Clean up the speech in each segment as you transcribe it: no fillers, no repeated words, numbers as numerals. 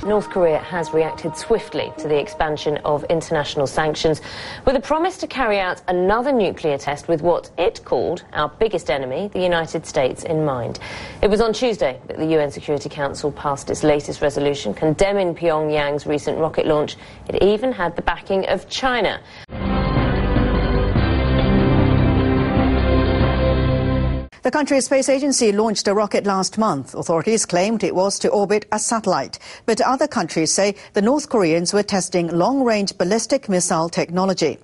North Korea has reacted swiftly to the expansion of international sanctions with a promise to carry out another nuclear test with what it called our biggest enemy, the United States, in mind. It was on Tuesday that the UN Security Council passed its latest resolution condemning Pyongyang's recent rocket launch. It even had the backing of China. The country's space agency launched a rocket last month. Authorities claimed it was to orbit a satellite. But other countries say the North Koreans were testing long-range ballistic missile technology.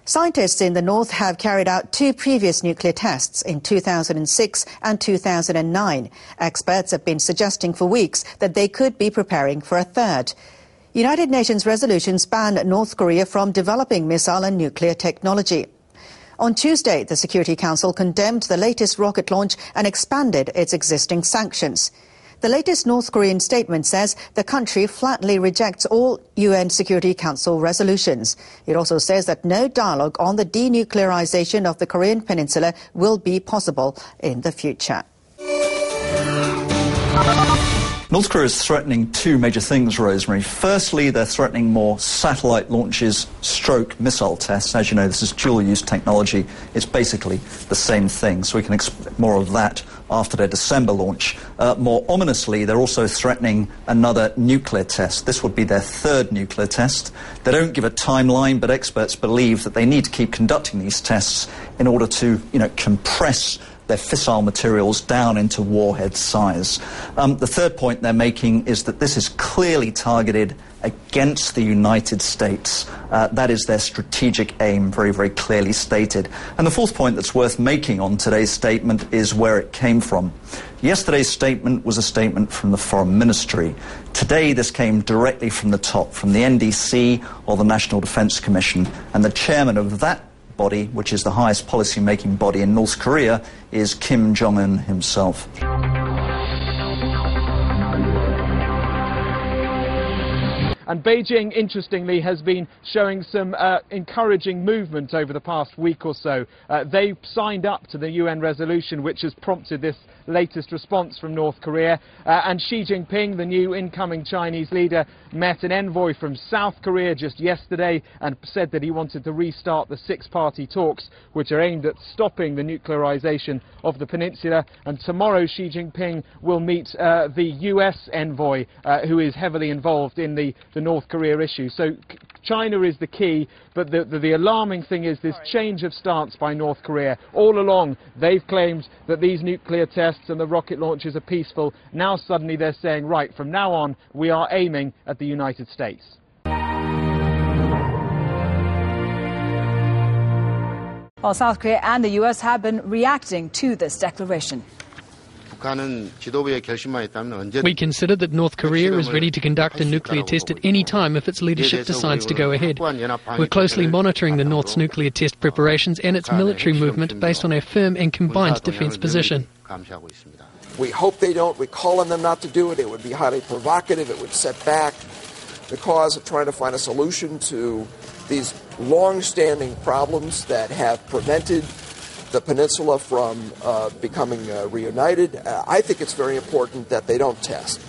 Scientists in the North have carried out two previous nuclear tests in 2006 and 2009. Experts have been suggesting for weeks that they could be preparing for a third. United Nations resolutions ban North Korea from developing missile and nuclear technology. On Tuesday, the Security Council condemned the latest rocket launch and expanded its existing sanctions. The latest North Korean statement says the country flatly rejects all UN Security Council resolutions. It also says that no dialogue on the denuclearization of the Korean Peninsula will be possible in the future. North Korea is threatening two major things, Rosemary. Firstly, they're threatening more satellite launches stroke missile tests. As you know, this is dual-use technology. It's basically the same thing, so we can expect more of that after their December launch. More ominously, they're also threatening another nuclear test. This would be their third nuclear test. They don't give a timeline, but experts believe that they need to keep conducting these tests in order to, compress their fissile materials down into warhead size. The third point they're making is that this is clearly targeted against the United States. That is their strategic aim, very, very clearly stated. And the fourth point that's worth making on today's statement is where it came from. Yesterday's statement was a statement from the Foreign Ministry. Today, this came directly from the top, from the NDC or the National Defense Commission. And the chairman of that body, which is the highest policy-making body in North Korea, is Kim Jong-un himself. And Beijing, interestingly, has been showing some encouraging movement over the past week or so. They signed up to the UN resolution which has prompted this latest response from North Korea. And Xi Jinping, the new incoming Chinese leader, met an envoy from South Korea just yesterday and said that he wanted to restart the six-party talks which are aimed at stopping the nuclearization of the peninsula. And tomorrow Xi Jinping will meet the US envoy who is heavily involved in the North Korea issue. So China is the key, but the alarming thing is this change of stance by North Korea. All along they've claimed that these nuclear tests and the rocket launches are peaceful. Now suddenly they're saying, right, from now on we are aiming at the United States. Well, South Korea and the US have been reacting to this declaration. We consider that North Korea is ready to conduct a nuclear test at any time if its leadership decides to go ahead. We're closely monitoring the North's nuclear test preparations and its military movement based on our firm and combined defence position. We hope they don't. We call on them not to do it. It would be highly provocative. It would set back the cause of trying to find a solution to these long-standing problems that have prevented the peninsula from becoming reunited. I think it's very important that they don't test.